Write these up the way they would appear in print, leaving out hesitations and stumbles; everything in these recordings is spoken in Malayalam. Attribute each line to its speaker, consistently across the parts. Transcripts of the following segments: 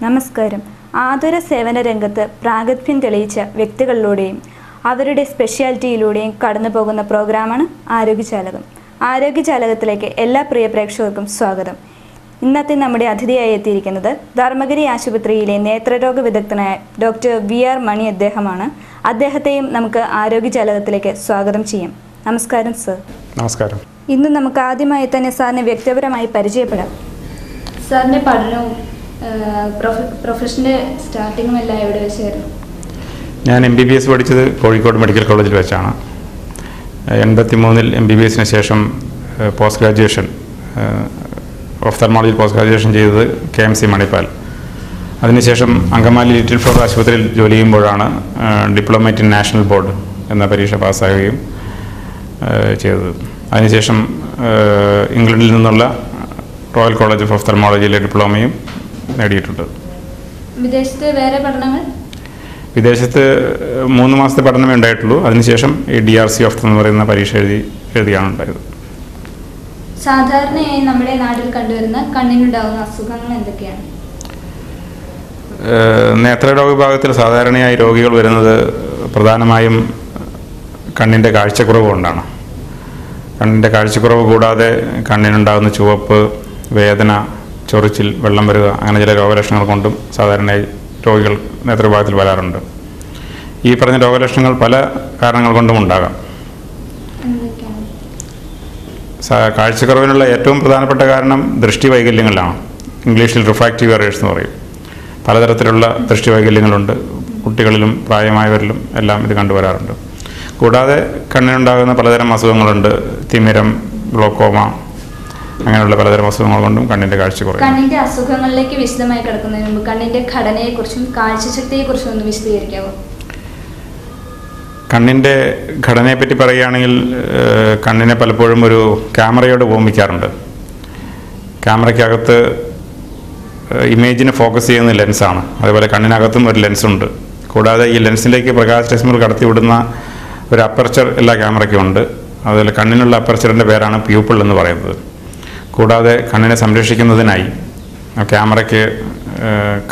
Speaker 1: നമസ്കാരം. ആതുര സേവന രംഗത്ത് പ്രാഗൽഭ്യം തെളിയിച്ച വ്യക്തികളിലൂടെയും അവരുടെ സ്പെഷ്യാലിറ്റിയിലൂടെയും കടന്നു പോകുന്ന പ്രോഗ്രാമാണ് ആരോഗ്യജാലകം. ആരോഗ്യജാലകത്തിലേക്ക് എല്ലാ പ്രിയ പ്രേക്ഷകർക്കും സ്വാഗതം. ഇന്നത്തെ നമ്മുടെ അതിഥിയായി എത്തിയിരിക്കുന്നത് ധർമ്മഗിരി ആശുപത്രിയിലെ നേത്രരോഗ വിദഗ്ധനായ ഡോക്ടർ VR മണി അദ്ദേഹമാണ്. അദ്ദേഹത്തെയും നമുക്ക് ആരോഗ്യജാലകത്തിലേക്ക് സ്വാഗതം ചെയ്യാം. നമസ്കാരം സർ.
Speaker 2: നമസ്കാരം.
Speaker 1: ഇന്ന് നമുക്ക് ആദ്യമായി തന്നെ സാറിനെ വ്യക്തിപരമായി പരിചയപ്പെടാം. സാറിൻ്റെ പഠനവും പ്രൊഫഷൻ്റെ സ്റ്റാർട്ടിങ്ങും എല്ലാം എവിടെ വെച്ചായിരുന്നു?
Speaker 2: ഞാൻ MBBS പഠിച്ചത് കോഴിക്കോട് മെഡിക്കൽ കോളേജിൽ വെച്ചാണ്. 83-ൽ MBBSന് ശേഷം പോസ്റ്റ് ഗ്രാജുവേഷൻ ഓഫ്തൽമോളജിയിൽ പോസ്റ്റ് ഗ്രാജുവേഷൻ ചെയ്തത് KMC മണിപ്പാൽ. അതിനുശേഷം അങ്കമാലി ലിറ്റിൽ ഫ്ലവർ ആശുപത്രിയിൽ ജോലി ചെയ്യുമ്പോഴാണ് ഡിപ്ലോമേറ്റ് ഇൻ നാഷണൽ ബോർഡ് എന്ന പരീക്ഷ പാസ്സാകുകയും ചെയ്തത്. അതിനുശേഷം ഇംഗ്ലണ്ടിൽ നിന്നുള്ള റോയൽ കോളേജ് ഓഫ് ഓഫ്തൽമോളജിയിലെ ഡിപ്ലോമയും നേടിയിട്ടുണ്ട്.
Speaker 1: വിദേശത്ത് വേറെ പഠനങ്ങൾ?
Speaker 2: വിദേശത്ത് 3 മാസത്തെ പഠനമേ ഉണ്ടായിട്ടുള്ളൂ. അതിനുശേഷം ഈ DRC എന്ന് പറയുന്ന പരീക്ഷ എഴുതിയാണ് ഉണ്ടായത്.
Speaker 1: സാധാരണയായി നമ്മുടെ നാട്ടിൽ കണ്ടുവരുന്ന കണ്ണിനുണ്ടാകുന്ന അസുഖങ്ങൾ എന്തൊക്കെയാണ്?
Speaker 2: നേത്രരോഗ വിഭാഗത്തിൽ സാധാരണയായി രോഗികൾ വരുന്നത് പ്രധാനമായും കണ്ണിൻ്റെ കാഴ്ചക്കുറവ് കൊണ്ടാണ്. കണ്ണിൻ്റെ കാഴ്ചക്കുറവ് കൂടാതെ കണ്ണിനുണ്ടാകുന്ന ചുവപ്പ്, വേദന, ചൊറിച്ചിൽ, വെള്ളം വരിക, അങ്ങനെ ചില രോഗലക്ഷണങ്ങൾ കൊണ്ടും സാധാരണയായി രോഗികൾ നേത്രവിഭാഗത്തിൽ വരാറുണ്ട്. ഈ പറഞ്ഞ രോഗലക്ഷണങ്ങൾ പല കാരണങ്ങൾ കൊണ്ടും ഉണ്ടാകാം. കാഴ്ചക്കുറവിനുള്ള ഏറ്റവും പ്രധാനപ്പെട്ട കാരണം ദൃഷ്ടി വൈകല്യങ്ങളിലാണ്. ഇംഗ്ലീഷിൽ റിഫ്രാക്റ്റീവ് എറേഴ്സ് എന്ന് പറയും. പലതരത്തിലുള്ള ദൃഷ്ടി വൈകല്യങ്ങളുണ്ട്. കുട്ടികളിലും പ്രായമായവരിലും എല്ലാം ഇത് കണ്ടുവരാറുണ്ട്. കൂടാതെ കണ്ണിനുണ്ടാകുന്ന പലതരം അസുഖങ്ങളുണ്ട്. തിമിരം, ഗ്ലോക്കോമ, അങ്ങനെയുള്ള പലതരം അസുഖങ്ങൾ കൊണ്ടും കണ്ണിൻ്റെ കാഴ്ച കുറയും.
Speaker 1: കണ്ണിൻ്റെ അസുഖങ്ങളിലേക്ക് വിശദമായി കിടക്കുന്നതിന് മുമ്പ് കണ്ണിൻ്റെ ഘടനയെക്കുറിച്ചും കാഴ്ചശക്തിയെക്കുറിച്ചും ഒന്ന് വിശദീകരിക്കാമോ?
Speaker 2: കണ്ണിൻ്റെ ഘടനയെപ്പറ്റി പറയുകയാണെങ്കിൽ കണ്ണിനെ പലപ്പോഴും ഒരു ക്യാമറയോട് ഉപമിക്കാറുണ്ട്. ക്യാമറയ്ക്കകത്ത് ഇമേജിനെ ഫോക്കസ് ചെയ്യുന്ന ലെൻസാണ്. അതുപോലെ കണ്ണിനകത്തും ഒരു ലെൻസുണ്ട്. കൂടാതെ ഈ ലെൻസിലേക്ക് പ്രകാശരശ്മികൾ കടത്തിവിടുന്ന ഒരു അപ്പർച്ചർ എല്ലാ ക്യാമറയ്ക്കും ഉണ്ട്. അതുപോലെ കണ്ണിനുള്ള അപ്പർച്ചറിൻ്റെ പേരാണ് പ്യൂപ്പിൾ എന്ന് പറയുന്നത്. കൂടാതെ കണ്ണിനെ സംരക്ഷിക്കുന്നതിനായി ക്യാമറയ്ക്ക്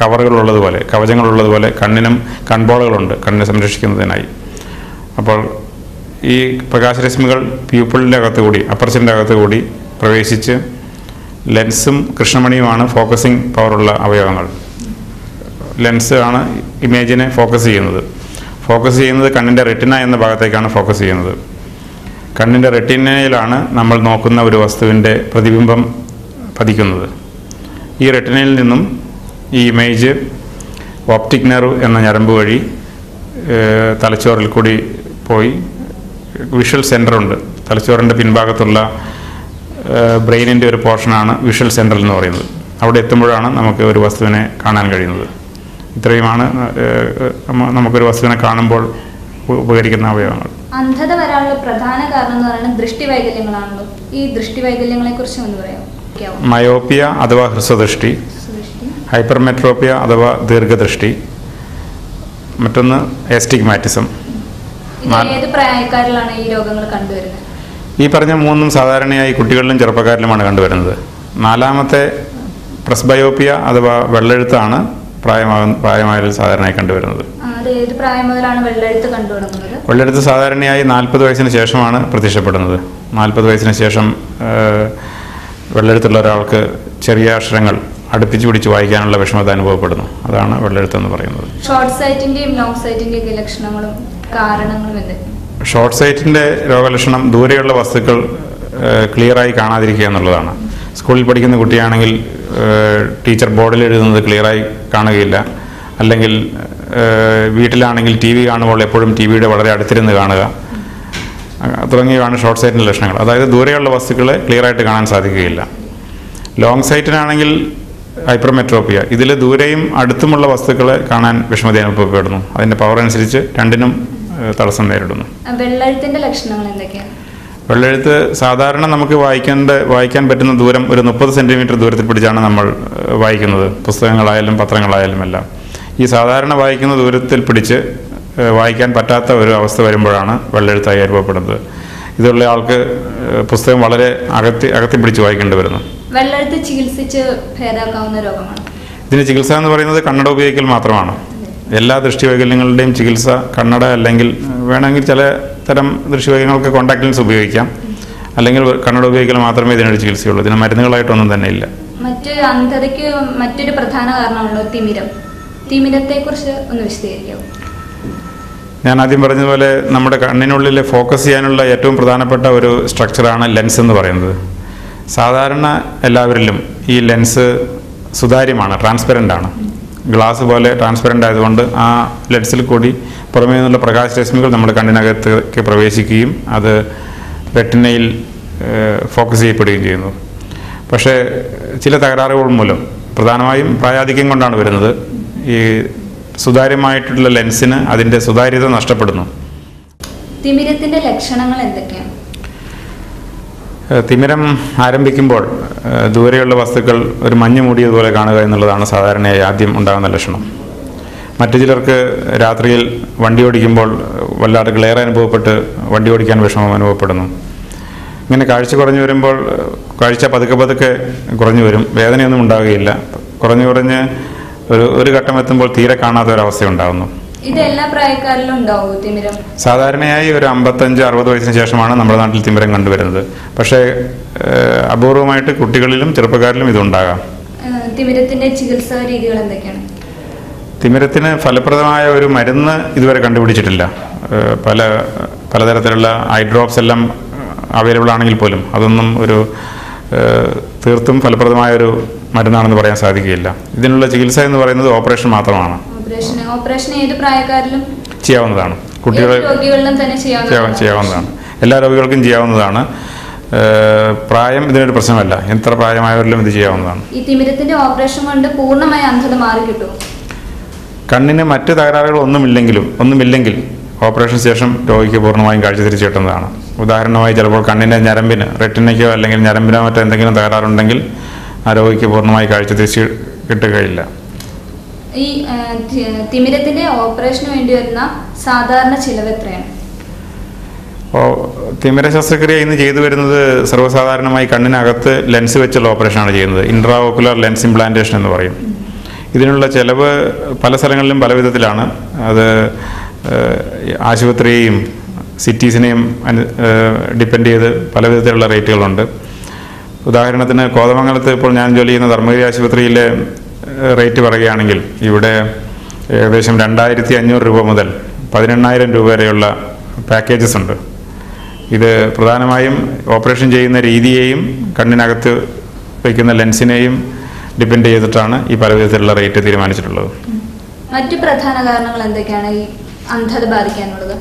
Speaker 2: കവറുകളുള്ളതുപോലെ, കവചങ്ങളുള്ളതുപോലെ കണ്ണിനും കൺപോളകളുണ്ട് കണ്ണിനെ സംരക്ഷിക്കുന്നതിനായി. അപ്പോൾ ഈ പ്രകാശരശ്മികൾ പ്യൂപ്പിളിൻ്റെ അകത്തുകൂടി, അപ്പർച്ചറിൻ്റെ അകത്തുകൂടി പ്രവേശിച്ച് ലെൻസും കൃഷ്ണമണിയുമാണ് ഫോക്കസിങ് പവറുള്ള അവയവങ്ങൾ. ലെൻസ് ആണ് ഇമേജിനെ ഫോക്കസ് ചെയ്യുന്നത് കണ്ണിൻ്റെ റെറ്റിന എന്ന ഭാഗത്തേക്കാണ് ഫോക്കസ് ചെയ്യുന്നത്. കണ്ണിൻ്റെ റെറ്റിനയിലാണ് നമ്മൾ നോക്കുന്ന ഒരു വസ്തുവിൻ്റെ പ്രതിബിംബം പതിക്കുന്നത്. ഈ റെറ്റിനയിൽ നിന്നും ഈ ഇമേജ് ഓപ്റ്റിക് നെർവ് എന്ന ഞരമ്പ് വഴി തലച്ചോറിൽ കൂടി പോയി വിഷ്വൽ സെൻ്ററുണ്ട്. തലച്ചോറിൻ്റെ പിൻഭാഗത്തുള്ള ബ്രെയിനിൻ്റെ ഒരു പോർഷനാണ് വിഷ്വൽ സെൻ്റർ എന്ന് പറയുന്നത്. അവിടെ എത്തുമ്പോഴാണ് നമുക്ക് ഒരു വസ്തുവിനെ കാണാൻ കഴിയുന്നത്. ഇത്രയുമാണ് നമുക്കൊരു വസ്തുവിനെ കാണുമ്പോൾ ഉപകരിക്കുന്ന അവയവങ്ങൾ.
Speaker 1: അന്ധത വരാനുള്ള പ്രധാന കാരണം എന്ന് പറയുന്നത് ദൃഷ്ടി വൈകല്യങ്ങളാണല്ലോ. ഈ ദൃഷ്ടി വൈകല്യങ്ങളെ കുറിച്ച് ഒന്ന് പറയാമോ?
Speaker 2: മയോപ്പിയ അഥവാ ഹ്രസ്വദൃഷ്ടി, ഹൈപ്പർമെട്രോപ്പിയ അഥവാ ദീർഘദൃഷ്ടി, മറ്റൊന്ന് എസ്റ്റിഗ്മാറ്റിസം.
Speaker 1: ഏത് പ്രായക്കാരിലാണ് ഈ രോഗങ്ങൾ കണ്ടുവരുന്നത്?
Speaker 2: ഈ പറഞ്ഞ 3 സാധാരണയായി കുട്ടികളിലും ചെറുപ്പക്കാരിലുമാണ് കണ്ടുവരുന്നത്. 4-മത്തെ പ്രസ്ബയോപ്പിയ അഥവാ വെള്ളെഴുത്താണ് പ്രായമായതിൽ സാധാരണയായി കണ്ടുവരുന്നത്.
Speaker 1: ഏത് പ്രായം മുതലാണ് വെള്ളെഴുത്ത് കണ്ടുവരുന്നത്?
Speaker 2: വെള്ളെഴുത്ത് സാധാരണയായി 40 വയസ്സിന് ശേഷമാണ് പ്രത്യക്ഷപ്പെടുന്നത്. 40 വയസ്സിന് ശേഷം വെള്ളെഴുത്തുള്ള ഒരാൾക്ക് ചെറിയ അക്ഷരങ്ങൾ അടുപ്പിച്ച് പിടിച്ച് വായിക്കാനുള്ള വിഷമത അനുഭവപ്പെടുന്നു. അതാണ് വെള്ളെഴുത്ത് എന്ന് പറയുന്നത്.
Speaker 1: ഷോർട്ട് സൈറ്റിൻ്റെയും ലോങ് സൈറ്റിൻ്റെയും ലക്ഷണങ്ങളും കാരണങ്ങളും എന്തൊക്കെയാണ്?
Speaker 2: ഷോർട്ട് സൈറ്റിൻ്റെ രോഗലക്ഷണം ദൂരെയുള്ള വസ്തുക്കൾ ക്ലിയറായി കാണാതിരിക്കുക എന്നുള്ളതാണ്. സ്കൂളിൽ പഠിക്കുന്ന കുട്ടിയാണെങ്കിൽ ടീച്ചർ ബോർഡിൽ എഴുതുന്നത് ക്ലിയറായി കാണുകയില്ല. അല്ലെങ്കിൽ വീട്ടിലാണെങ്കിൽ TV കാണുമ്പോൾ എപ്പോഴും TVയുടെ വളരെ അടുത്തിരുന്ന് കാണുക, തുടങ്ങിയവയാണ് ഷോർട്ട് സൈറ്റിൻ്റെ ലക്ഷണങ്ങൾ. അതായത് ദൂരെയുള്ള വസ്തുക്കളെ ക്ലിയറായിട്ട് കാണാൻ സാധിക്കുകയില്ല. ലോങ് സൈറ്റിനാണെങ്കിൽ ഹൈപ്പർമെട്രോപ്പിയ, ഇതിൽ ദൂരെയും അടുത്തുമുള്ള വസ്തുക്കളെ കാണാൻ വിഷമത അനുഭവപ്പെടുന്നു. അതിൻ്റെ പവർ അനുസരിച്ച് രണ്ടിനും തടസ്സം നേരിടുന്നു.
Speaker 1: വെള്ളെഴുത്തിൻ്റെ ലക്ഷണങ്ങൾ എന്തൊക്കെയാണ്?
Speaker 2: വെള്ളെഴുത്ത് സാധാരണ നമുക്ക് വായിക്കാൻ പറ്റുന്ന ദൂരം ഒരു 30 സെൻറ്റിമീറ്റർ ദൂരത്തിൽ പിടിച്ചാണ് നമ്മൾ വായിക്കുന്നത്. പുസ്തകങ്ങളായാലും പത്രങ്ങളായാലും എല്ലാം ഈ സാധാരണ വായിക്കുന്ന ദൂരത്തിൽ പിടിച്ച് വായിക്കാൻ പറ്റാത്ത ഒരു അവസ്ഥ വരുമ്പോഴാണ് വെള്ളെഴുത്തായി അനുഭവപ്പെടുന്നത്. ഇതുള്ള ആൾക്ക് പുസ്തകം വളരെ അകത്തി പിടിച്ച് വായിക്കേണ്ടി വരുന്നു.
Speaker 1: വെള്ളെഴുത്ത് ചികിത്സിച്ച് ഭേദമാക്കാവുന്ന രോഗമാണ്.
Speaker 2: ഇതിന് ചികിത്സ എന്ന് പറയുന്നത് കണ്ണട ഉപയോഗിക്കൽ മാത്രമാണ്. എല്ലാ ദൃഷ്ടിവൈകല്യങ്ങളുടെയും ചികിത്സ കണ്ണട, അല്ലെങ്കിൽ വേണമെങ്കിൽ ചില തരം ദൃഷ്ടിവൈകല്യങ്ങൾക്ക് കോൺടാക്ട് ലെൻസ് ഉപയോഗിക്കാം, അല്ലെങ്കിൽ കണ്ണട ഉപയോഗിക്കൽ മാത്രമേ ഇതിനൊരു ചികിത്സയുള്ളൂ. ഇതിന് മരുന്നുകളായിട്ടൊന്നും തന്നെ ഇല്ല.
Speaker 1: അന്ധതയ്ക്ക് മറ്റൊരു പ്രധാന കാരണമാണല്ലോ തിമിരം. തിമിരത്തെക്കുറിച്ച് ഒന്ന് വിശദീകരിക്കാമോ?
Speaker 2: ഞാൻ ആദ്യം പറഞ്ഞതുപോലെ നമ്മുടെ കണ്ണിനുള്ളിൽ ഫോക്കസ് ചെയ്യാനുള്ള ഏറ്റവും പ്രധാനപ്പെട്ട ഒരു സ്ട്രക്ചറാണ് ലെൻസ് എന്ന് പറയുന്നത്. സാധാരണ എല്ലാവരിലും ഈ ലെൻസ് സുതാര്യമാണ്, ട്രാൻസ്പെറൻ്റ് ആണ്. ഗ്ലാസ് പോലെ ട്രാൻസ്പെറൻ്റ് ആയതുകൊണ്ട് ആ ലെൻസിൽ കൂടി പുറമേ നിന്നുള്ള പ്രകാശരശ്മികൾ നമ്മുടെ കണ്ണിനകത്തേക്ക് പ്രവേശിക്കുകയും അത് റെറ്റിനയിൽ ഫോക്കസ് ചെയ്യപ്പെടുകയും ചെയ്യുന്നു. പക്ഷേ ചില തകരാറുകൾ മൂലം, പ്രധാനമായും പ്രായാധിക്യം കൊണ്ടാണ് വരുന്നത്, ഈ സുതാര്യമായിട്ടുള്ള ലെൻസിന് അതിൻ്റെ സുതാര്യത നഷ്ടപ്പെടുന്നു.
Speaker 1: തിമിരത്തിൻ്റെ ലക്ഷണങ്ങൾ എന്തൊക്കെയാണ്?
Speaker 2: തിമിരം ആരംഭിക്കുമ്പോൾ ദൂരെയുള്ള വസ്തുക്കൾ ഒരു മഞ്ഞ് മൂടിയതുപോലെ കാണുക എന്നുള്ളതാണ് സാധാരണയായി ആദ്യം ഉണ്ടാകുന്ന ലക്ഷണം. മറ്റു ചിലർക്ക് രാത്രിയിൽ വണ്ടി ഓടിക്കുമ്പോൾ വല്ലാതെ ഗ്ലെയർ അനുഭവപ്പെട്ട് വണ്ടി ഓടിക്കാൻ വിഷമം അനുഭവപ്പെടുന്നു. ഇങ്ങനെ കാഴ്ച കുറഞ്ഞു വരുമ്പോൾ കാഴ്ച പതുക്കെ പതുക്കെ കുറഞ്ഞു വരും, വേദനയൊന്നും ഉണ്ടാവുകയില്ല. കുറഞ്ഞ് ഒരു ഘട്ടം എത്തുമ്പോൾ തീരെ കാണാത്ത ഒരവസ്ഥ ഉണ്ടാകുന്നു.
Speaker 1: ഇത് എല്ലാ പ്രായക്കാരിലും ഉണ്ടാവുമോ തിമിരം?
Speaker 2: സാധാരണയായി ഒരു 55-60 വയസ്സിന് ശേഷമാണ് നമ്മുടെ നാട്ടിൽ തിമിരം കണ്ടുവരുന്നത്. പക്ഷേ അപൂർവമായിട്ട് കുട്ടികളിലും ചെറുപ്പക്കാരിലും ഇതുണ്ടാകാം.
Speaker 1: തിമിരത്തിന്റെ ചികിത്സാ രീതികൾ എന്തൊക്കെയാണ്?
Speaker 2: തിമിരത്തിന് ഫലപ്രദമായ ഒരു മരുന്ന് ഇതുവരെ കണ്ടുപിടിച്ചിട്ടില്ല. പലതരത്തിലുള്ള ഐ ഡ്രോപ്സ് എല്ലാം അവൈലബിൾ ആണെങ്കിൽ പോലും അതൊന്നും ഒരു തീർത്തും ഫലപ്രദമായൊരു മരുന്നാണെന്ന് പറയാൻ സാധിക്കുകയില്ല. ഇതിനുള്ള ചികിത്സ എന്ന് പറയുന്നത് ഓപ്പറേഷൻ മാത്രമാണ്.
Speaker 1: ഓപ്പറേഷൻ ഏത് പ്രായക്കാരിലും
Speaker 2: ചെയ്യാവുന്നതാണ്. ചെയ്യാവുന്നതാണ്. എല്ലാ രോഗികൾക്കും ചെയ്യാവുന്നതാണ്. പ്രായം ഇതിനൊരു പ്രശ്നമല്ല. എത്ര പ്രായമായവരിലും ഇത് ചെയ്യാവുന്നതാണ്.
Speaker 1: ഈ തിമിരത്തിന്റെ ഓപ്പറേഷൻ കൊണ്ട് പൂർണ്ണമായ അന്ധത മാറി കിട്ടും.
Speaker 2: കണ്ണിന് മറ്റ് തകരാറുകൾ ഒന്നുമില്ലെങ്കിൽ ഓപ്പറേഷൻ ശേഷം രോഗിക്ക് പൂർണ്ണമായും കാഴ്ച തിരിച്ചു കിട്ടുന്നതാണ്. ഉദാഹരണമായി ചിലപ്പോൾ കണ്ണിൻ്റെ ഞരമ്പിന്, റെറ്റിനയ്ക്കോ അല്ലെങ്കിൽ ഞരമ്പിനോ മറ്റോ എന്തെങ്കിലും തകരാറുണ്ടെങ്കിൽ ആ രോഗിക്ക് പൂർണ്ണമായി കാഴ്ച തിരിച്ച് കിട്ടുകയില്ല.
Speaker 1: ഈ തിമിരത്തിന്റെ ഓപ്പറേഷന് വേണ്ടി വരുന്ന സാധാരണ ചിലവ് എത്രയാണ്?
Speaker 2: തിമിര ശസ്ത്രക്രിയ ഇന്ന് ചെയ്തു വരുന്നത് സർവ്വസാധാരണമായി കണ്ണിനകത്ത് ലെൻസ് വെച്ചുള്ള ഓപ്പറേഷനാണ് ചെയ്യുന്നത്. ഇൻട്രാഓക്കുലർ ലെൻസ് ഇംപ്ലാന്റേഷൻ എന്ന് പറയും. ഇതിനുള്ള ചിലവ് പല സ്ഥലങ്ങളിലും പല വിധത്തിലാണ്. അത് ആശുപത്രിയെയും സിറ്റീസിനെയും ഡിപ്പെൻഡ് ചെയ്ത് പല വിധത്തിലുള്ള റേറ്റുകളുണ്ട്. ഉദാഹരണത്തിന് കോതമംഗലത്ത് ഇപ്പോൾ ഞാൻ ജോലി ചെയ്യുന്ന ധർമ്മഗിരി ആശുപത്രിയിലെ റേറ്റ് പറയുകയാണെങ്കിൽ ഇവിടെ ഏകദേശം 2500 രൂപ മുതൽ 18,000 രൂപ വരെയുള്ള പാക്കേജസ് ഉണ്ട്. ഇത് പ്രധാനമായും ഓപ്പറേഷൻ ചെയ്യുന്ന രീതിയെയും കണ്ണിനകത്ത് വയ്ക്കുന്ന ലെൻസിനെയും ഡിപ്പെൻഡ് ചെയ്തിട്ടാണ് ഈ പല വിധത്തിലുള്ള റേറ്റ് തീരുമാനിച്ചിട്ടുള്ളത്.
Speaker 1: മറ്റു പ്രധാന കാരണങ്ങൾ എന്തൊക്കെയാണ് ഈ അന്ധത ബാധിക്കാനുള്ളത്?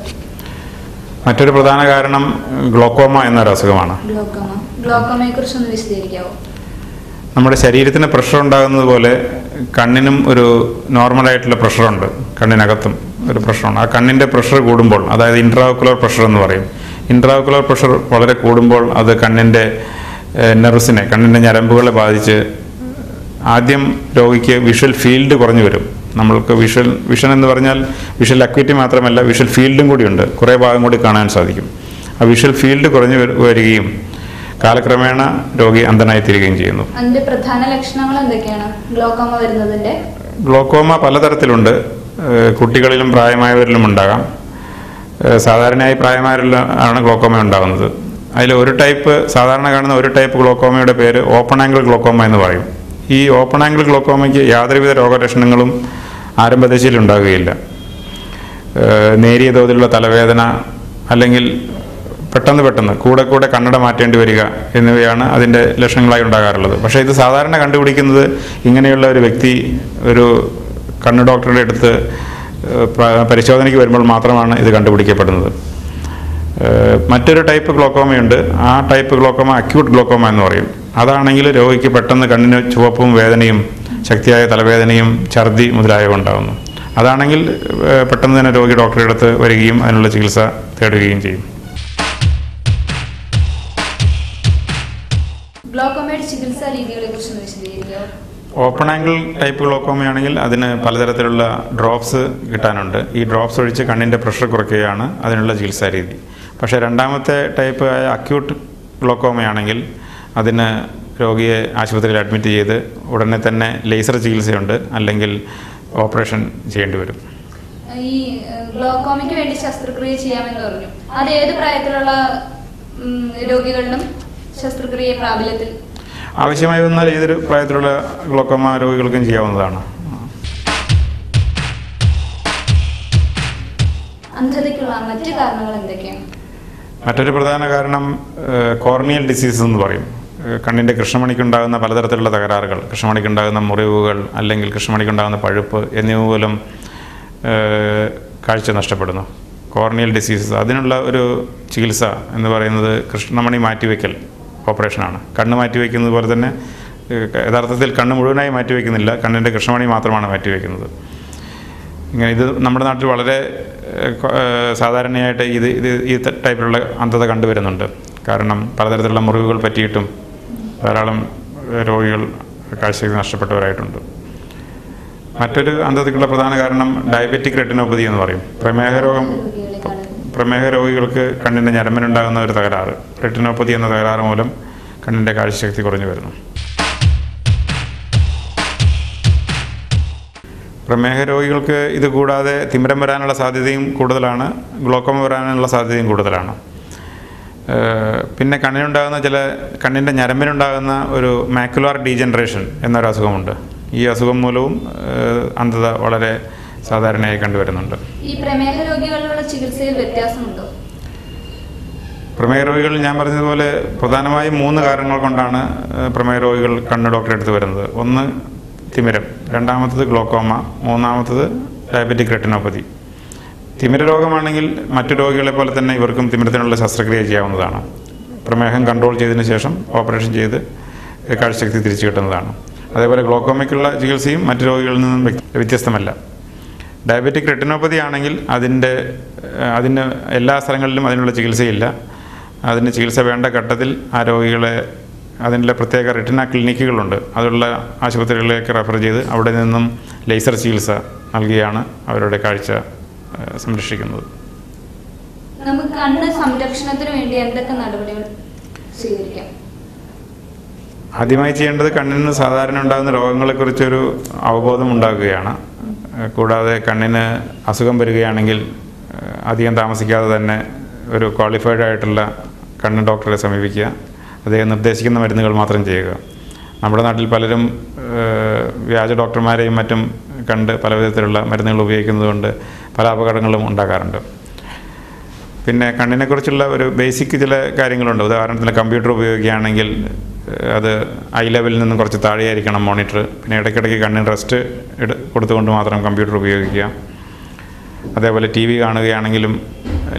Speaker 2: മറ്റൊരു പ്രധാന കാരണം ഗ്ലോക്കോമ എന്നൊരു അസുഖമാണ്.
Speaker 1: ഗ്ലോക്കോമയെ കുറിച്ച് ഒന്ന് വിശദീകരിക്കാവോ?
Speaker 2: നമ്മുടെ ശരീരത്തിന് പ്രഷർ ഉണ്ടാകുന്നത് പോലെ കണ്ണിനും ഒരു നോർമലായിട്ടുള്ള പ്രഷറുണ്ട്. കണ്ണിനകത്തും ഒരു പ്രഷറുണ്ട്. ആ കണ്ണിൻ്റെ പ്രഷർ കൂടുമ്പോൾ, അതായത് ഇൻട്രാഓക്കുലർ പ്രഷർ എന്ന് പറയും. ഇൻട്രാഓക്കുലർ പ്രഷർ വളരെ കൂടുമ്പോൾ അത് കണ്ണിൻ്റെ നെർവ്സിനെ, കണ്ണിൻ്റെ ഞരമ്പുകളെ ബാധിച്ച് ആദ്യം രോഗിക്ക് വിഷ്വൽ ഫീൽഡ് കുറഞ്ഞു വരും. നമ്മൾക്ക് വിഷൻ എന്ന് പറഞ്ഞാൽ വിഷ്വൽ അക്വിറ്റി മാത്രമല്ല, വിഷ്വൽ ഫീൽഡും കൂടിയുണ്ട്. കുറേ ഭാഗം കൂടി കാണാൻ സാധിക്കും. ആ വിഷ്വൽ ഫീൽഡ് കുറഞ്ഞു വരികയും കാലക്രമേണ രോഗി അന്ധനായി തീരുകയും ചെയ്യുന്നു.
Speaker 1: അതിന്റെ പ്രധാന ലക്ഷണങ്ങൾ എന്തൊക്കെയാണ് ഗ്ലോക്കോമ വരുന്നതിന്റെ?
Speaker 2: ഗ്ലോക്കോമ പലതരത്തിലുണ്ട്. കുട്ടികളിലും പ്രായമായവരിലും ഉണ്ടാകാം. സാധാരണയായി പ്രായമായവരിലാണ് ഗ്ലോക്കോമ ഉണ്ടാകുന്നത്. അതിൽ ഒരു ടൈപ്പ്, സാധാരണ കാണുന്ന ഒരു ടൈപ്പ് ഗ്ലോക്കോമയുടെ പേര് ഓപ്പൺ ആംഗിൾ ഗ്ലോക്കോമ എന്ന് പറയും. ഈ ഓപ്പൺ ആംഗിൾ ഗ്ലോക്കോമയ്ക്ക് യാതൊരുവിധ രോഗലക്ഷണങ്ങളും ആരംഭദശയിൽ ഉണ്ടാകുകയില്ല. നേരിയ തോതിലുള്ള തലവേദന അല്ലെങ്കിൽ പെട്ടെന്ന് കൂടെ കണ്ണട മാറ്റേണ്ടി വരിക എന്നിവയാണ് അതിൻ്റെ ലക്ഷണങ്ങളായി ഉണ്ടാകാറുള്ളത്. പക്ഷേ ഇത് സാധാരണ കണ്ടുപിടിക്കുന്നത് ഇങ്ങനെയുള്ള ഒരു വ്യക്തി ഒരു കണ്ണ് ഡോക്ടറുടെ അടുത്ത് പരിശോധനയ്ക്ക് വരുമ്പോൾ മാത്രമാണ് ഇത് കണ്ടുപിടിക്കപ്പെടുന്നത്. മറ്റൊരു ടൈപ്പ് ഗ്ലോക്കോമയുണ്ട്. ആ ടൈപ്പ് ഗ്ലോക്കോമ അക്യൂട്ട് ഗ്ലോക്കോമ എന്ന് പറയും. അതാണെങ്കിൽ രോഗിക്ക് പെട്ടെന്ന് കണ്ണിന് ചുവപ്പും വേദനയും ശക്തിയായ തലവേദനയും ഛർദി മുതലായവ ഉണ്ടാകുന്നു. അതാണെങ്കിൽ പെട്ടെന്ന് തന്നെ രോഗി ഡോക്ടറുടെ അടുത്ത് വരികയും അതിനുള്ള ചികിത്സ തേടുകയും ചെയ്യും.
Speaker 1: ഗ്ലോക്കോമയുടെ ചികിത്സാ രീതികളെ കുറിച്ച് വിശദീകരിക്കുക.
Speaker 2: ഓപ്പൺ ആംഗിൾ ടൈപ്പ് ഗ്ലോക്കോമയാണെങ്കിൽ അതിന് പലതരത്തിലുള്ള ഡ്രോപ്സ് കിട്ടാനുണ്ട്. ഈ ഡ്രോപ്സ് ഒഴിച്ച് കണ്ണിൻ്റെ പ്രഷർ കുറയ്ക്കുകയാണ് അതിനുള്ള ചികിത്സാ രീതി. പക്ഷേ രണ്ടാമത്തെ ടൈപ്പ് ആയ അക്യൂട്ട് ഗ്ലോക്കോമയാണെങ്കിൽ അതിന് രോഗിയെ ആശുപത്രിയിൽ അഡ്മിറ്റ് ചെയ്ത് ഉടനെ തന്നെ ലേസർ ചികിത്സയുണ്ട്, അല്ലെങ്കിൽ ഓപ്പറേഷൻ ചെയ്യേണ്ടി വരും.
Speaker 1: ഈ ഗ്ലോക്കോമയ്ക്ക് വേണ്ടി ശസ്ത്രക്രിയ ചെയ്യാമെന്ന് പറഞ്ഞു. അത് ഏത് പ്രായത്തിലുള്ള രോഗികളിലും ശസ്ത്രക്രിയ പ്രാബല്യത്തിൽ?
Speaker 2: ആവശ്യമായി വന്നാൽ ഏതൊരു പ്രായത്തിലുള്ള ഗ്ലോക്കോമ രോഗികൾക്കും ചെയ്യാവുന്നതാണ്.
Speaker 1: അന്ധതയ്ക്കുള്ള മറ്റ് കാരണങ്ങൾ എന്തൊക്കെയാണ്?
Speaker 2: മറ്റൊരു പ്രധാന കാരണം കോർണിയൽ ഡിസീസ് എന്ന് പറയും. കണ്ണിൻ്റെ കൃഷ്ണമണിക്കുണ്ടാകുന്ന പലതരത്തിലുള്ള തകരാറുകൾ, കൃഷ്ണമണിക്കുണ്ടാകുന്ന മുറിവുകൾ, അല്ലെങ്കിൽ കൃഷ്ണമണിക്കുണ്ടാകുന്ന പഴുപ്പ് എന്നിവ മൂലം കാഴ്ച നഷ്ടപ്പെടുന്നു. കോർണിയൽ ഡിസീസസ്, അതിനുള്ള ഒരു ചികിത്സ എന്ന് പറയുന്നത് കൃഷ്ണമണി മാറ്റിവെക്കൽ ഓപ്പറേഷനാണ്. കണ്ണ് മാറ്റിവെക്കുന്നത് പോലെ തന്നെ യഥാർത്ഥത്തിൽ കണ്ണ് മുഴുവനായി മാറ്റിവെക്കുന്നില്ല, കണ്ണിൻ്റെ കൃഷ്ണമണി മാത്രമാണ് മാറ്റിവെക്കുന്നത്. ഇങ്ങനെ ഇത് നമ്മുടെ നാട്ടിൽ വളരെ സാധാരണയായിട്ട് ഈ ടൈപ്പിലുള്ള അന്ധത കണ്ടുവരുന്നുണ്ട്. കാരണം പലതരത്തിലുള്ള മുറിവുകൾ പറ്റിയിട്ടും ധാരാളം രോഗികൾ കാഴ്ചശക്തി നഷ്ടപ്പെട്ടവരായിട്ടുണ്ട്. മറ്റൊരു അന്ധതയ്ക്കുള്ള പ്രധാന കാരണം ഡയബറ്റിക് റെറ്റിനോപ്പതി എന്ന് പറയും. പ്രമേഹ രോഗികൾക്ക് കണ്ണിൻ്റെ ഞരമ്പിനുണ്ടാകുന്ന ഒരു തകരാറ്, റെറ്റിനോപ്പതി എന്ന തകരാറ് മൂലം കണ്ണിൻ്റെ കാഴ്ചശക്തി കുറഞ്ഞു വരുന്നു. പ്രമേഹ രോഗികൾക്ക് ഇത് കൂടാതെ തിമിരം വരാനുള്ള സാധ്യതയും കൂടുതലാണ്, ഗ്ലോക്കോമ വരാനുള്ള സാധ്യതയും കൂടുതലാണ്. പിന്നെ കണ്ണിൻ്റെ ഞരമ്പിനുണ്ടാകുന്ന ഒരു മാക്കുലാർ ഡീജനറേഷൻ എന്നൊരു അസുഖമുണ്ട്. ഈ അസുഖം മൂലവും അന്ധത വളരെ സാധാരണയായി കണ്ടുവരുന്നുണ്ട്.
Speaker 1: ഈ പ്രമേഹ രോഗികളിലുള്ള ചികിത്സയിൽ വ്യത്യാസമുണ്ടോ?
Speaker 2: പ്രമേഹ രോഗികൾ ഞാൻ പറഞ്ഞതുപോലെ പ്രധാനമായും 3 കാരണങ്ങൾ കൊണ്ടാണ് പ്രമേഹ രോഗികൾ കണ്ണ് ഡോക്ടറെ അടുത്ത് വരുന്നത്. ഒന്ന് തിമിരം, രണ്ടാമത്തത് ഗ്ലോക്കോമ, മൂന്നാമത്തത് ഡയബറ്റിക് റെറ്റിനോപ്പതി. തിമിര രോഗമാണെങ്കിൽ മറ്റു രോഗികളെ പോലെ തന്നെ ഇവർക്കും തിമിരത്തിനുള്ള ശസ്ത്രക്രിയ ചെയ്യാവുന്നതാണ്. പ്രമേഹം കൺട്രോൾ ചെയ്തതിന് ശേഷം ഓപ്പറേഷൻ ചെയ്ത് കാഴ്ചശക്തി തിരിച്ചു കിട്ടുന്നതാണ്. അതേപോലെ ഗ്ലോക്കോമയ്ക്കുള്ള ചികിത്സയും മറ്റു രോഗികളിൽ നിന്നും വ്യത്യസ്തമല്ല. ഡയബറ്റിക് റെറ്റിനോപ്പതി ആണെങ്കിൽ അതിന് എല്ലാ സ്ഥലങ്ങളിലും അതിനുള്ള ചികിത്സയില്ല. അതിന് ചികിത്സ വേണ്ട ഘട്ടത്തിൽ ആ രോഗികളെ അതിനുള്ള പ്രത്യേക റെറ്റിന ക്ലിനിക്കുകളുണ്ട്, അതുള്ള ആശുപത്രികളിലേക്ക് റെഫർ ചെയ്ത് അവിടെ നിന്നും ലേസർ ചികിത്സ നൽകിയാണ് അവരുടെ കാഴ്ച സംരക്ഷിക്കുന്നത്.
Speaker 1: നമുക്ക് കണ്ണ് സംരക്ഷണത്തിന് വേണ്ടി എന്തൊക്കെ നടപടികൾ സ്വീകരിക്കാം?
Speaker 2: ആദ്യമായി ചെയ്യേണ്ടത് കണ്ണിന് സാധാരണ ഉണ്ടാകുന്ന രോഗങ്ങളെക്കുറിച്ചൊരു അവബോധം ഉണ്ടാക്കുകയാണ്. കൂടാതെ കണ്ണിന് അസുഖം വരികയാണെങ്കിൽ അധികം താമസിക്കാതെ തന്നെ ഒരു ക്വാളിഫൈഡ് ആയിട്ടുള്ള കണ്ണ് ഡോക്ടറെ സമീപിക്കുക. അദ്ദേഹം നിർദ്ദേശിക്കുന്ന മരുന്നുകൾ മാത്രം ചെയ്യുക. നമ്മുടെ നാട്ടിൽ പലരും വ്യാജ ഡോക്ടർമാരെയും മറ്റും കണ്ട് പല വിധത്തിലുള്ള മരുന്നുകൾ ഉപയോഗിക്കുന്നതുകൊണ്ട് പല അപകടങ്ങളും ഉണ്ടാകാറുണ്ട്. പിന്നെ കണ്ണിനെക്കുറിച്ചുള്ള ഒരു ബേസിക് ചില കാര്യങ്ങളുണ്ട്. ഉദാഹരണത്തിന് കമ്പ്യൂട്ടർ ഉപയോഗിക്കുകയാണെങ്കിൽ അത് ഐ ലെവലിൽ നിന്നും കുറച്ച് താഴെയായിരിക്കണം മോണിറ്റർ. പിന്നെ ഇടയ്ക്കിടയ്ക്ക് കണ്ണിന് റെസ്റ്റ് കൊടുത്തുകൊണ്ട് മാത്രം കമ്പ്യൂട്ടർ ഉപയോഗിക്കുക. അതേപോലെ ടി വി കാണുകയാണെങ്കിലും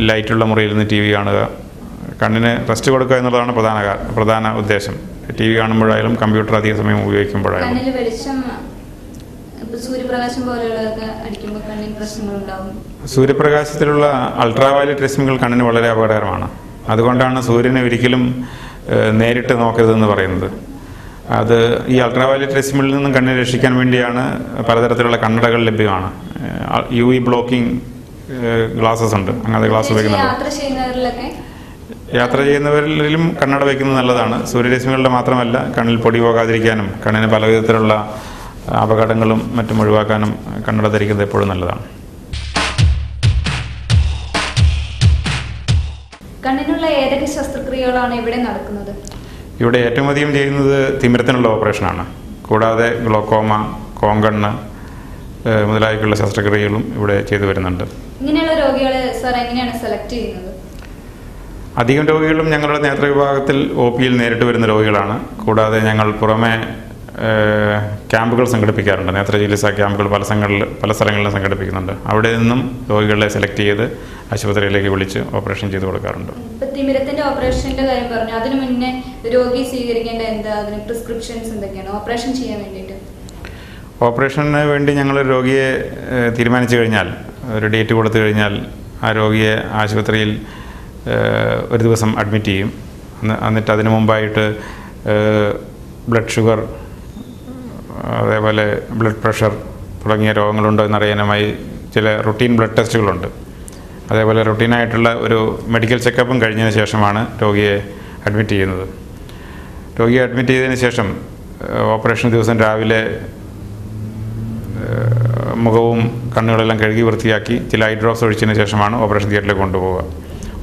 Speaker 2: ലൈറ്റുള്ള മുറിയിൽ നിന്ന് ടി വി കാണുക. കണ്ണിന് റെസ്റ്റ് കൊടുക്കുക എന്നുള്ളതാണ് പ്രധാന ഉദ്ദേശം. ടി വി കാണുമ്പോഴായാലും കമ്പ്യൂട്ടർ അധിക സമയം ഉപയോഗിക്കുമ്പോഴായാലും. സൂര്യപ്രകാശത്തിലുള്ള അൾട്രാവയലറ്റ് രശ്മികൾ കണ്ണിന് വളരെ അപകടകരമാണ്. അതുകൊണ്ടാണ് സൂര്യനെ ഒരിക്കലും നേരിട്ട് നോക്കരുതെന്ന് പറയുന്നത്. ഈ അൾട്രാവയലറ്റ് രശ്മികളിൽ നിന്നും കണ്ണിനെ രക്ഷിക്കാൻ വേണ്ടിയാണ് പലതരത്തിലുള്ള കണ്ണടകൾ ലഭ്യമാണ്. UV ബ്ലോക്കിംഗ് ഗ്ലാസസ് ഉണ്ട്. അങ്ങനത്തെ ഗ്ലാസ് ഉപയോഗിക്കുന്നുണ്ട്. യാത്ര ചെയ്യുന്നവരിലും കണ്ണട വയ്ക്കുന്നത് നല്ലതാണ്. സൂര്യരശ്മികളുടെ മാത്രമല്ല, കണ്ണിൽ പൊടി പോകാതിരിക്കാനും കണ്ണിന് പല വിധത്തിലുള്ള അപകടങ്ങളും മറ്റും ഒഴിവാക്കാനും കണ്ണട ധരിക്കുന്നത് എപ്പോഴും നല്ലതാണ്.
Speaker 1: കണ്ണിനുള്ള ഏതൊക്കെ ശസ്ത്രക്രിയകളാണ് ഇവിടെ നടക്കുന്നത്?
Speaker 2: ഇവിടെ ഏറ്റവും അധികം ചെയ്യുന്നത് തിമിരത്തിനുള്ള ഓപ്പറേഷനാണ്. കൂടാതെ ഗ്ലോക്കോമ, കോങ്കണ്ണ് മുതലായിട്ടുള്ള ശസ്ത്രക്രിയകളും ഇവിടെ ചെയ്തു വരുന്നുണ്ട്.
Speaker 1: ഇങ്ങനെയുള്ള രോഗികളെ സാർ എങ്ങനെയാണ് സെലക്ട് ചെയ്യുന്നത്?
Speaker 2: അധികം രോഗികളും ഞങ്ങളുടെ നേത്ര വിഭാഗത്തിൽ OPയിൽ നേരിട്ട് വരുന്ന രോഗികളാണ്. കൂടാതെ ഞങ്ങൾ പുറമെ ക്യാമ്പുകൾ സംഘടിപ്പിക്കാറുണ്ട്. നേത്ര ചികിത്സാ ക്യാമ്പുകൾ പല സ്ഥലങ്ങളിലും സംഘടിപ്പിക്കുന്നുണ്ട്. അവിടെ നിന്നും രോഗികളെ സെലക്ട് ചെയ്ത് ആശുപത്രിയിലേക്ക് വിളിച്ച് ഓപ്പറേഷൻ ചെയ്ത് കൊടുക്കാറുണ്ട്.
Speaker 1: തിമിരത്തിന്റെ ഓപ്പറേഷന്റെ കാര്യം പറഞ്ഞു. അതിനു മുന്നേ രോഗി സ്വീകരിക്കേണ്ട അതിന് പ്രിസ്ക്രിപ്ഷൻസ് എന്തൊക്കെയാണ് ഓപ്പറേഷൻ ചെയ്യാൻ വേണ്ടിയിട്ട്?
Speaker 2: ഓപ്പറേഷന് വേണ്ടി ഞങ്ങൾ രോഗിയെ തീരുമാനിച്ചു കഴിഞ്ഞാൽ, ഒരു ഡേറ്റ് കൊടുത്തു കഴിഞ്ഞാൽ, ആ രോഗിയെ ആശുപത്രിയിൽ ഒരു ദിവസം അഡ്മിറ്റ് ചെയ്യും. എന്നിട്ട് അതിനു മുമ്പായിട്ട് ബ്ലഡ് ഷുഗർ, അതേപോലെ ബ്ലഡ് പ്രഷർ തുടങ്ങിയ രോഗങ്ങളുണ്ടോ എന്നറിയാനുമായി ചില റുട്ടീൻ ബ്ലഡ് ടെസ്റ്റുകളുണ്ട്. അതേപോലെ റുട്ടീനായിട്ടുള്ള ഒരു മെഡിക്കൽ ചെക്കപ്പും കഴിഞ്ഞതിന് ശേഷമാണ് രോഗിയെ അഡ്മിറ്റ് ചെയ്യുന്നത്. രോഗിയെ അഡ്മിറ്റ് ചെയ്തതിന് ശേഷം ഓപ്പറേഷൻ ദിവസം രാവിലെ മുഖവും കണ്ണുകളെല്ലാം കഴുകി വൃത്തിയാക്കി ചില ഐ ഡ്രോപ്സ് ഒഴിച്ചതിന് ശേഷമാണ് ഓപ്പറേഷൻ തിയേറ്ററിലേക്ക് കൊണ്ടുപോവുക.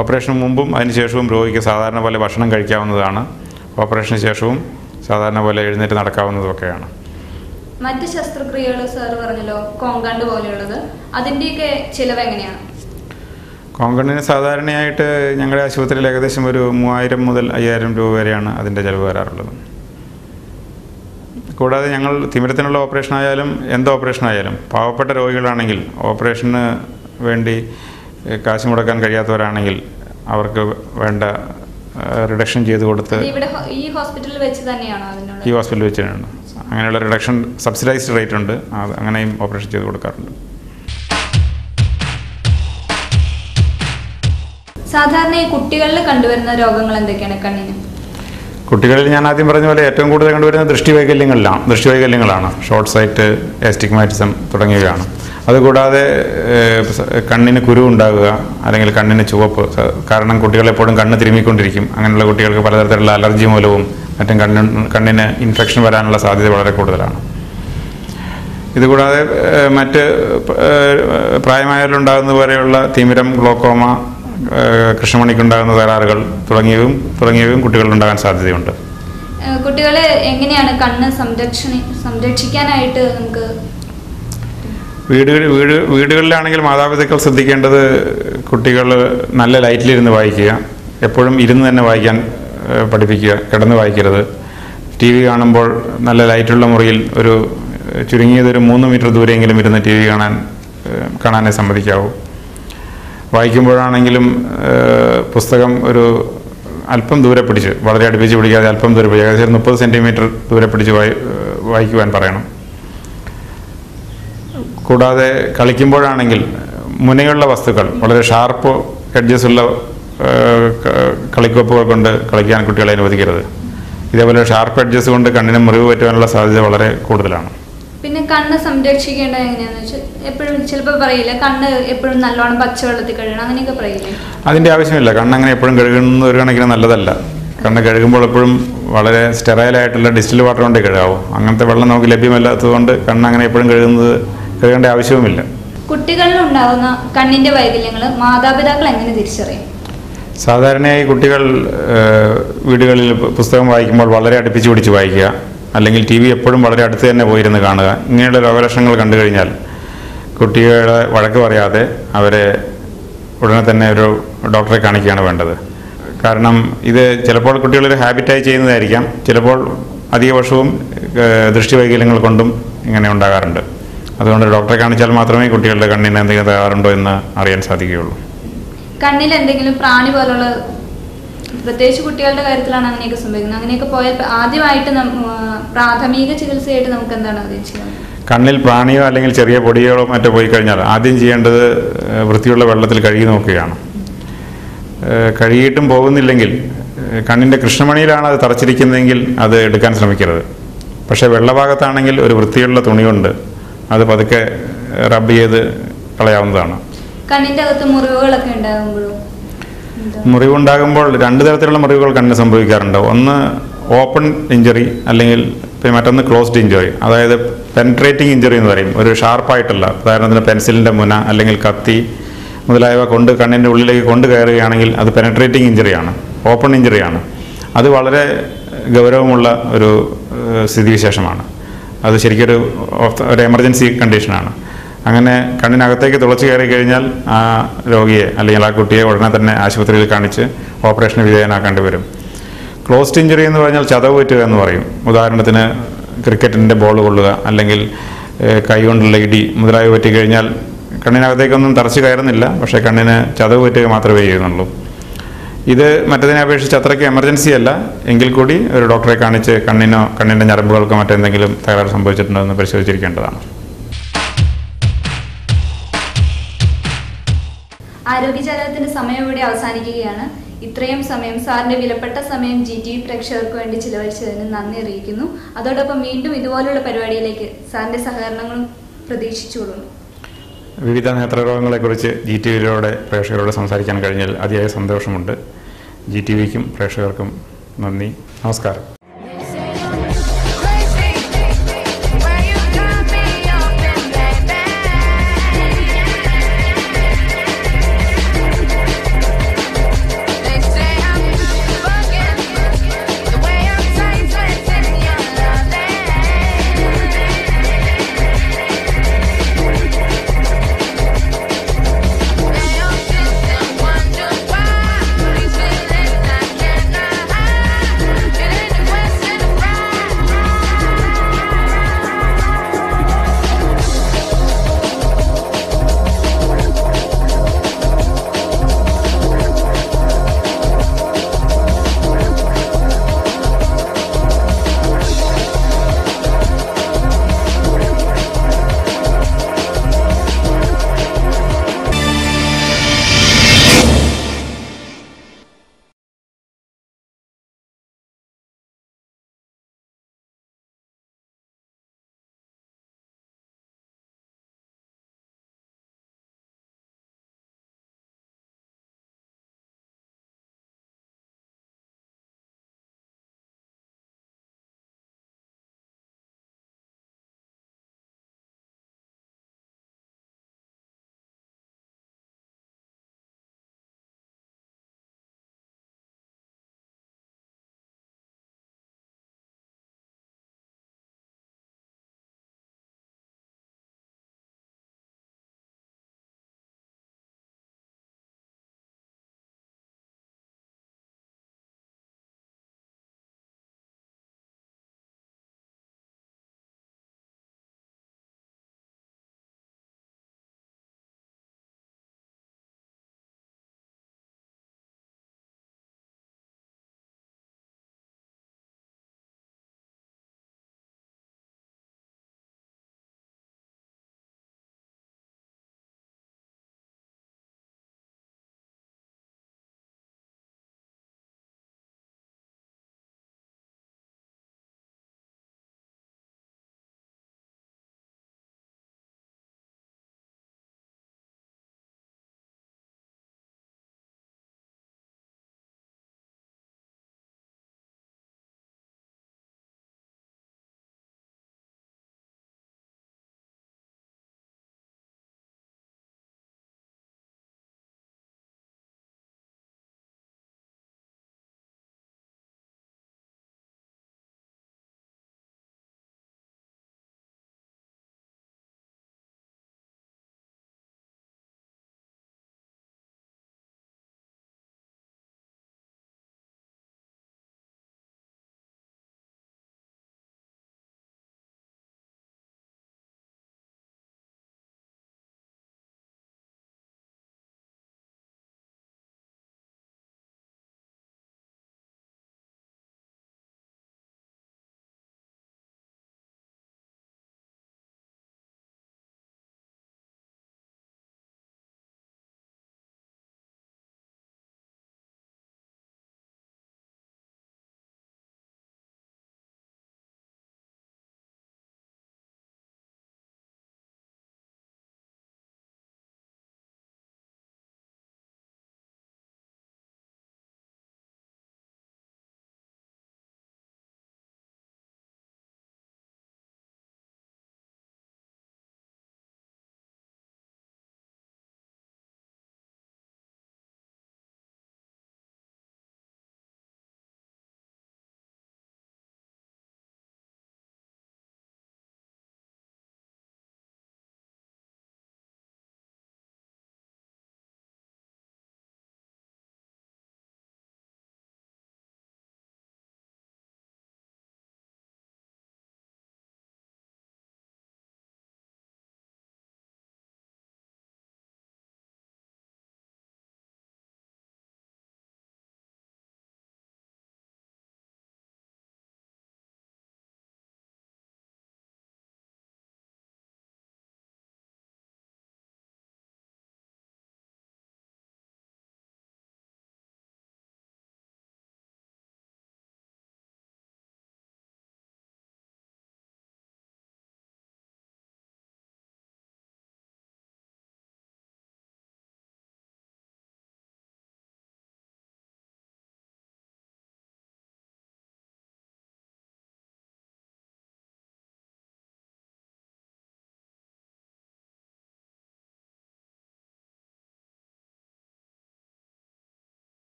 Speaker 2: ഓപ്പറേഷന് മുമ്പും അതിനുശേഷവും രോഗിക്ക് സാധാരണ പോലെ ഭക്ഷണം കഴിക്കാവുന്നതാണ്. ഓപ്പറേഷന് ശേഷവും സാധാരണ പോലെ എഴുന്നേറ്റ് നടക്കാവുന്നതൊക്കെയാണ്.
Speaker 1: മറ്റ് ശസ്ത്രക്രിയകൾ സാർ പറഞ്ഞല്ലോ, കോങ്കണ്ട് പോലെയുള്ളത്, അതിൻ്റെയൊക്കെ ചിലവ് എങ്ങനെയാണ്?
Speaker 2: കോങ്കണ്ണിന് സാധാരണയായിട്ട് ഞങ്ങളുടെ ആശുപത്രിയിൽ ഏകദേശം ഒരു 3000 മുതൽ 5000 രൂപ വരെയാണ് അതിൻ്റെ ചിലവ് വരാറുള്ളത്. കൂടാതെ ഞങ്ങൾ തിമിരത്തിനുള്ള ഓപ്പറേഷൻ ആയാലും എന്ത് ഓപ്പറേഷൻ ആയാലും പാവപ്പെട്ട രോഗികളാണെങ്കിൽ, ഓപ്പറേഷന് വേണ്ടി കാശ് മുടക്കാൻ കഴിയാത്തവരാണെങ്കിൽ അവർക്ക് വേണ്ട റിഡക്ഷൻ ചെയ്ത് കൊടുത്ത്
Speaker 1: ഈ ഹോസ്പിറ്റലിൽ വെച്ച് തന്നെയാണോ?
Speaker 2: ഈ ഹോസ്പിറ്റലിൽ വെച്ച് തന്നെയാണ്. അങ്ങനെയുള്ള റിഡക്ഷൻ സബ്സിഡൈസ്ഡ് റേറ്റ് ഉണ്ട്, അങ്ങനെയും ഓപ്പറേഷൻ ചെയ്ത് കൊടുക്കാറുണ്ട്.
Speaker 1: സാധാരണ ഈ കുട്ടികളിൽ കണ്ടുവരുന്ന രോഗങ്ങൾ എന്തൊക്കെയാണ് കണ്ണിന്?
Speaker 2: കുട്ടികളിൽ ഞാൻ ആദ്യം പറഞ്ഞ പോലെ ഏറ്റവും കൂടുതൽ കണ്ടുവരുന്ന ദൃഷ്ടിവൈകല്യങ്ങളാണ്. ഷോർട്ട് സൈറ്റ്, എസ്റ്റിഗ്മാറ്റിസം തുടങ്ങിയവയാണ്. അതുകൂടാതെ കണ്ണിന് കുരു ഉണ്ടാകുക, അല്ലെങ്കിൽ കണ്ണിന് ചുവപ്പ്. കാരണം കുട്ടികളെപ്പോഴും കണ്ണ് തിരുമ്മിക്കൊണ്ടിരിക്കും. അങ്ങനെയുള്ള കുട്ടികൾക്ക് പലതരത്തിലുള്ള അലർജി മൂലവും മറ്റും കണ്ണിന് ഇൻഫെക്ഷൻ വരാനുള്ള സാധ്യത വളരെ കൂടുതലാണ്. ഇതുകൂടാതെ മറ്റ് പ്രായമായവരിലുണ്ടാകുന്ന പോലെയുള്ള തിമിരം, ഗ്ലോക്കോമ, കൃഷ്ണമണിക്കുണ്ടാകുന്ന തകരാറുകൾ തുടങ്ങിയവയും കുട്ടികളിലുണ്ടാകാൻ സാധ്യതയുണ്ട്.
Speaker 1: കുട്ടികളെ എങ്ങനെയാണ് കണ്ണ് സംരക്ഷിക്കാനായിട്ട് നമുക്ക്?
Speaker 2: വീടുകളിലാണെങ്കിൽ മാതാപിതാക്കൾ ശ്രദ്ധിക്കേണ്ടത് കുട്ടികൾ നല്ല ലൈറ്റിലിരുന്ന് വായിക്കുക, എപ്പോഴും ഇരുന്ന് തന്നെ വായിക്കാൻ പഠിപ്പിക്കുക, കിടന്ന് വായിക്കരുത്. ടി വി കാണുമ്പോൾ നല്ല ലൈറ്റുള്ള മുറിയിൽ ചുരുങ്ങിയതൊരു 3 മീറ്റർ ദൂരെയെങ്കിലും ഇരുന്ന് ടി വി കാണാനേ സമ്മതിക്കാവൂ. വായിക്കുമ്പോഴാണെങ്കിലും പുസ്തകം അല്പം ദൂരെ പിടിച്ച്, വളരെ അടുപ്പിച്ച് പിടിക്കാതെ അല്പം ദൂരെ പിടിച്ച്, ഏകദേശം 30 സെൻറ്റിമീറ്റർ ദൂരെ പിടിച്ച് വായിക്കുവാൻ പറയണം. കൂടാതെ കളിക്കുമ്പോഴാണെങ്കിൽ മുനയുള്ള വസ്തുക്കൾ, വളരെ ഷാർപ്പ് എഡ്ജസ് ഉള്ള കളിക്കോപ്പുകൾ കൊണ്ട് കളിക്കാൻ കുട്ടികളെ അനുവദിക്കരുത്. ഇതേപോലെ ഷാർപ്പ് എഡ്ജസ് കൊണ്ട് കണ്ണിന് മുറിവ് പറ്റുവാനുള്ള സാധ്യത വളരെ കൂടുതലാണ്.
Speaker 1: പിന്നെ കണ്ണ് സംരക്ഷിക്കേണ്ടത് എങ്ങനെയാണെന്ന് വെച്ചാൽ, എപ്പോഴും ചിലപ്പോൾ പറയില്ല കണ്ണ് എപ്പോഴും നല്ലോണം പച്ചവെള്ളത്തിൽ കഴുകണം, അങ്ങനെയൊക്കെ പറയില്ലേ? അതിൻ്റെ
Speaker 2: ആവശ്യമില്ല. കണ്ണങ്ങനെ എപ്പോഴും കഴുകുന്നത് ഒരു കണക്കിന് നല്ലതല്ല. കണ്ണ് കഴുകുമ്പോൾ എപ്പോഴും വളരെ സ്റ്റെറൈലായിട്ടുള്ള ഡിസ്റ്റിൽ വാട്ടർ കൊണ്ടേ കഴുകാവൂ. അങ്ങനത്തെ വെള്ളം നമുക്ക് ലഭ്യമല്ലാത്തതുകൊണ്ട് കണ്ണ് അങ്ങനെ എപ്പോഴും കഴുകേണ്ട ആവശ്യവുമില്ല.
Speaker 1: കുട്ടികളിൽ ഉണ്ടാകുന്ന കണ്ണിൻ്റെ വൈകല്യങ്ങൾ മാതാപിതാക്കൾ എങ്ങനെ തിരിച്ചറിയും?
Speaker 2: സാധാരണയായി കുട്ടികൾ വീടുകളിൽ പുസ്തകം വായിക്കുമ്പോൾ വളരെ അടുപ്പിച്ച് പിടിച്ച് വായിക്കുക, അല്ലെങ്കിൽ ടി വി എപ്പോഴും വളരെ അടുത്ത് തന്നെ പോയിരുന്ന് കാണുക. ഇങ്ങനെയുള്ള രോഗലക്ഷണങ്ങൾ കണ്ടു കഴിഞ്ഞാൽ കുട്ടികളെ വഴക്ക് പറയാതെ അവരെ ഉടനെ തന്നെ ഒരു ഡോക്ടറെ കാണിക്കുകയാണ് വേണ്ടത്. കാരണം ഇത് ചിലപ്പോൾ കുട്ടികളൊരു ഹാബിറ്റായി ചെയ്യുന്നതായിരിക്കാം, ചിലപ്പോൾ അധിക വർഷവും ദൃഷ്ടിവൈകല്യങ്ങൾ കൊണ്ടും ഇങ്ങനെ ഉണ്ടാകാറുണ്ട്. അതുകൊണ്ട് ഡോക്ടറെ കാണിച്ചാൽ മാത്രമേ കുട്ടികളുടെ കണ്ണിന് എന്തെങ്കിലും തകരാറുണ്ടോ എന്ന് അറിയാൻ സാധിക്കുകയുള്ളൂ.
Speaker 1: കണ്ണിൽ എന്തെങ്കിലും പ്രാണി പോലുള്ള, പ്രത്യേകിച്ച് കുട്ടികളുടെ കാര്യത്തിലാണ് അങ്ങനെയൊക്കെ സംഭവിക്കുന്നത്, അങ്ങനെയൊക്കെ പോയാൽ ആദ്യമായിട്ട് പ്രാഥമിക ചികിത്സയായിട്ട് നമുക്ക് എന്താണ് ആദ്യം ചെയ്യാൻ?
Speaker 2: കണ്ണിൽ പ്രാണിയോ അല്ലെങ്കിൽ ചെറിയ പൊടിയോ മറ്റോ പോയി കഴിഞ്ഞാൽ ആദ്യം ചെയ്യേണ്ടത് വൃത്തിയുള്ള വെള്ളത്തിൽ കഴുകി നോക്കുകയാണ്. കഴുകിയിട്ടും പോകുന്നില്ലെങ്കിൽ, കണ്ണിൻ്റെ കൃഷ്ണമണിയിലാണ് അത് തറച്ചിരിക്കുന്നതെങ്കിൽ അത് എടുക്കാൻ ശ്രമിക്കരുത്. പക്ഷേ വെള്ളഭാഗത്താണെങ്കിൽ ഒരു വൃത്തിയുള്ള തുണിയുണ്ട്, അത് പതുക്കെ റബ്ബ് ചെയ്ത് കളയാവുന്നതാണ്.
Speaker 1: കണ്ണിൻ്റെ അകത്ത് മുറിവുകളൊക്കെ ഉണ്ടാകുമ്പോഴോ?
Speaker 2: മുറിവുണ്ടാകുമ്പോൾ 2 തരത്തിലുള്ള മുറിവുകൾ കണ്ണിന് സംഭവിക്കാറുണ്ട്. ഒന്ന് ഓപ്പൺ ഇഞ്ചറി, അല്ലെങ്കിൽ മറ്റൊന്ന് ക്ലോസ്ഡ് ഇഞ്ചറി. അതായത് പെൻട്രേറ്റിംഗ് ഇഞ്ചറി എന്ന് പറയും. ഒരു ഷാർപ്പായിട്ടുള്ള, ഉദാഹരണത്തിന് പെൻസിലിൻ്റെ മുന അല്ലെങ്കിൽ കത്തി മുതലായവ കൊണ്ട് കണ്ണിൻ്റെ ഉള്ളിലേക്ക് കൊണ്ട് കയറുകയാണെങ്കിൽ അത് പെനട്രേറ്റിംഗ് ഇഞ്ചറിയാണ്, ഓപ്പൺ ഇഞ്ചറിയാണ്. അത് വളരെ ഗൗരവമുള്ള ഒരു സ്ഥിതിവിശേഷമാണ്. അത് ശരിക്കൊരു എമർജൻസി കണ്ടീഷനാണ്. അങ്ങനെ കണ്ണിനകത്തേക്ക് തുളച്ച് കയറി കഴിഞ്ഞാൽ ആ രോഗിയെ അല്ലെങ്കിൽ ആ കുട്ടിയെ ഉടനെ തന്നെ ആശുപത്രിയിൽ കാണിച്ച് ഓപ്പറേഷന് വിധേയനാക്കേണ്ടി വരും. ക്ലോസ്ഡ് ഇഞ്ചറി എന്ന് പറഞ്ഞാൽ ചതവ് പറ്റുക എന്ന് പറയും. ഉദാഹരണത്തിന് ക്രിക്കറ്റിൻ്റെ ബോൾ കൊള്ളുക, അല്ലെങ്കിൽ കൈ കൊണ്ടുള്ള ഇടി മുതലായവ പറ്റിക്കഴിഞ്ഞാൽ കണ്ണിനകത്തേക്കൊന്നും തറച്ച് കയറുന്നില്ല, പക്ഷേ കണ്ണിന് ചതവ് പറ്റുക മാത്രമേ ചെയ്യുന്നുള്ളൂ. ഇത് മറ്റതിനെ അപേക്ഷിച്ച് അത്രയ്ക്ക് എമർജൻസി അല്ല, എങ്കിൽ കൂടി ഒരു ഡോക്ടറെ കാണിച്ച് കണ്ണിൻ്റെ ഞരമ്പുകൾക്കോ മറ്റെന്തെങ്കിലും തകരാറ് സംഭവിച്ചിട്ടുണ്ടോ എന്ന് പരിശോധിച്ചിരിക്കേണ്ടതാണ്.
Speaker 1: ആരോഗ്യജാലകത്തിന്റെ സമയം ഇവിടെ അവസാനിക്കുകയാണ്. ഇത്രയും സമയം, സാറിന്റെ വിലപ്പെട്ട സമയം GTV പ്രേക്ഷകർക്ക് വേണ്ടി ചിലവഴിച്ചതിന് നന്ദി അറിയിക്കുന്നു. അതോടൊപ്പം വീണ്ടും ഇതുപോലുള്ള പരിപാടിയിലേക്ക് സാറിന്റെ സഹകരണങ്ങളും പ്രതീക്ഷിച്ചുകൊള്ളുന്നു.
Speaker 2: വിവിധ നേത്രരോഗങ്ങളെക്കുറിച്ച് GTVയിലൂടെ പ്രേക്ഷകരോട് സംസാരിക്കാൻ കഴിഞ്ഞാൽ അതിയായ സന്തോഷമുണ്ട്. GTVക്കും പ്രേക്ഷകർക്കും നന്ദി. നമസ്കാരം.